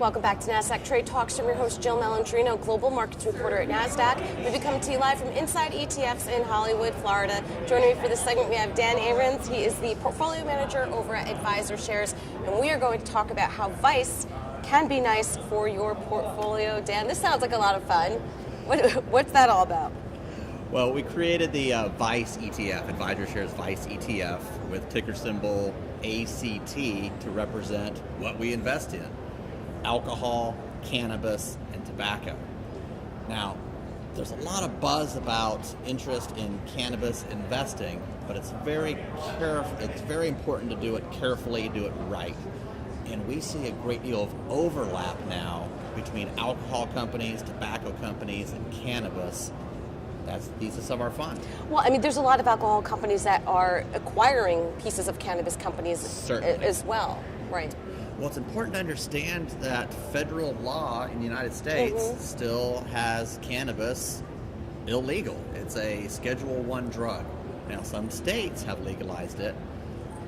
Welcome back to Nasdaq Trade Talks. I'm your host, Jill Malandrino, Global Markets Reporter at Nasdaq. We've come to you live from Inside ETFs in Hollywood, Florida. Joining me for this segment, we have Dan Ahrens. He is the Portfolio Manager over at Advisor Shares, and we are going to talk about how Vice can be nice for your portfolio. Dan, this sounds like a lot of fun. What's that all about? Well, we created the Vice ETF, Advisor Shares Vice ETF, with ticker symbol ACT to represent what we invest in: alcohol, cannabis, and tobacco. Now, there's a lot of buzz about interest in cannabis investing, but it's very important to do it carefully, do it right. And we see a great deal of overlap now between alcohol companies, tobacco companies, and cannabis. These are some of our fun. Well, I mean, there's a lot of alcohol companies that are acquiring pieces of cannabis companies Certainly. As well, right? Well, it's important to understand that federal law in the United States still has cannabis illegal. It's a Schedule I drug. Now, some states have legalized it,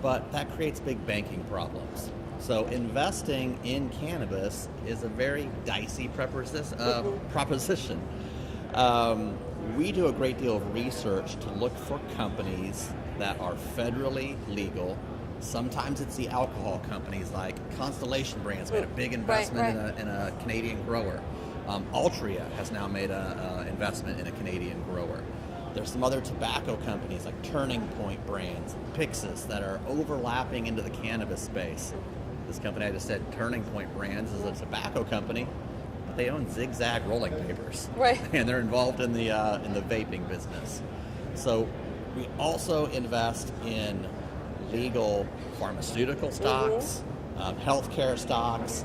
but that creates big banking problems. So investing in cannabis is a very dicey proposition. We do a great deal of research to look for companies that are federally legal. Sometimes it's the alcohol companies like Constellation Brands made a big investment in a Canadian grower. Altria has now made an investment in a Canadian grower. There's some other tobacco companies like Turning Point Brands, Pyxis, that are overlapping into the cannabis space. This company I just said, Turning Point Brands, is a tobacco company, but they own Zigzag rolling papers. Right. And they're involved in the vaping business. So we also invest in legal pharmaceutical stocks, healthcare stocks,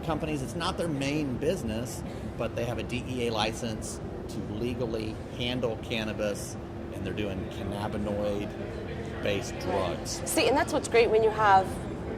companies. It's not their main business, but they have a DEA license to legally handle cannabis, and they're doing cannabinoid-based drugs. See, and that's what's great when you have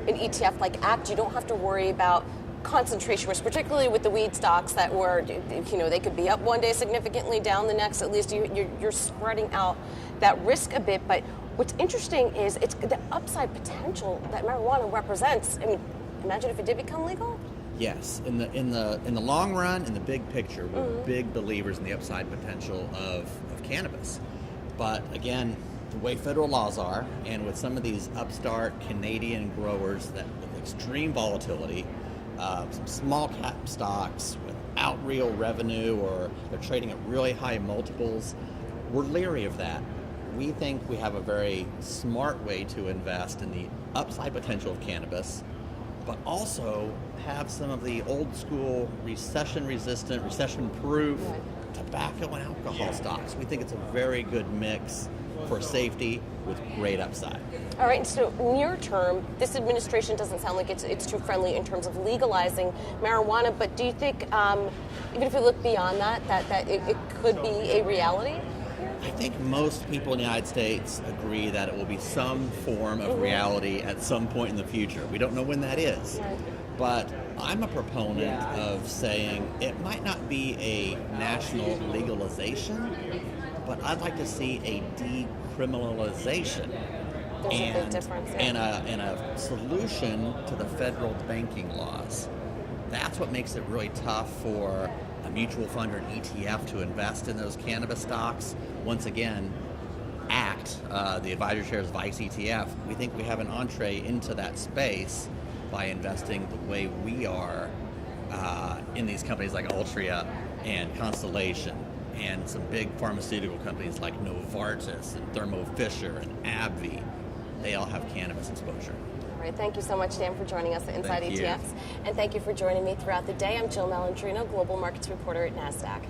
an ETF like ACT. You don't have to worry about concentration risk, particularly with the weed stocks that were, they could be up one day significantly, down the next. At least you're spreading out that risk a bit. But what's interesting is it's the upside potential that marijuana represents. I mean, imagine if it did become legal. Yes, in the long run, in the big picture, we're big believers in the upside potential of cannabis. But again, the way federal laws are, and with some of these upstart Canadian growers that with extreme volatility, some small cap stocks without real revenue, or they're trading at really high multiples, we're leery of that. We think we have a very smart way to invest in the upside potential of cannabis, but also have some of the old school recession-resistant, recession-proof tobacco and alcohol stocks. We think it's a very good mix for safety with great upside. All right, so near term, this administration doesn't sound like it's too friendly in terms of legalizing marijuana, but do you think, even if we look beyond that it could be a reality? I think most people in the United States agree that it will be some form of reality at some point in the future. We don't know when that is. But I'm a proponent of saying it might not be a national legalization, but I'd like to see a decriminalization There's a big difference, and a solution to the federal banking laws. That's what makes it really tough for a mutual fund or an ETF to invest in those cannabis stocks. Once again, ACT, the Advisor Shares Vice ETF, we think we have an entree into that space by investing the way we are in these companies like Altria and Constellation, and some big pharmaceutical companies like Novartis and Thermo Fisher and AbbVie. They all have cannabis exposure. All right, thank you so much, Dan, for joining us at Inside ETFs. And thank you for joining me throughout the day. I'm Jill Malandrino, Global Markets Reporter at Nasdaq.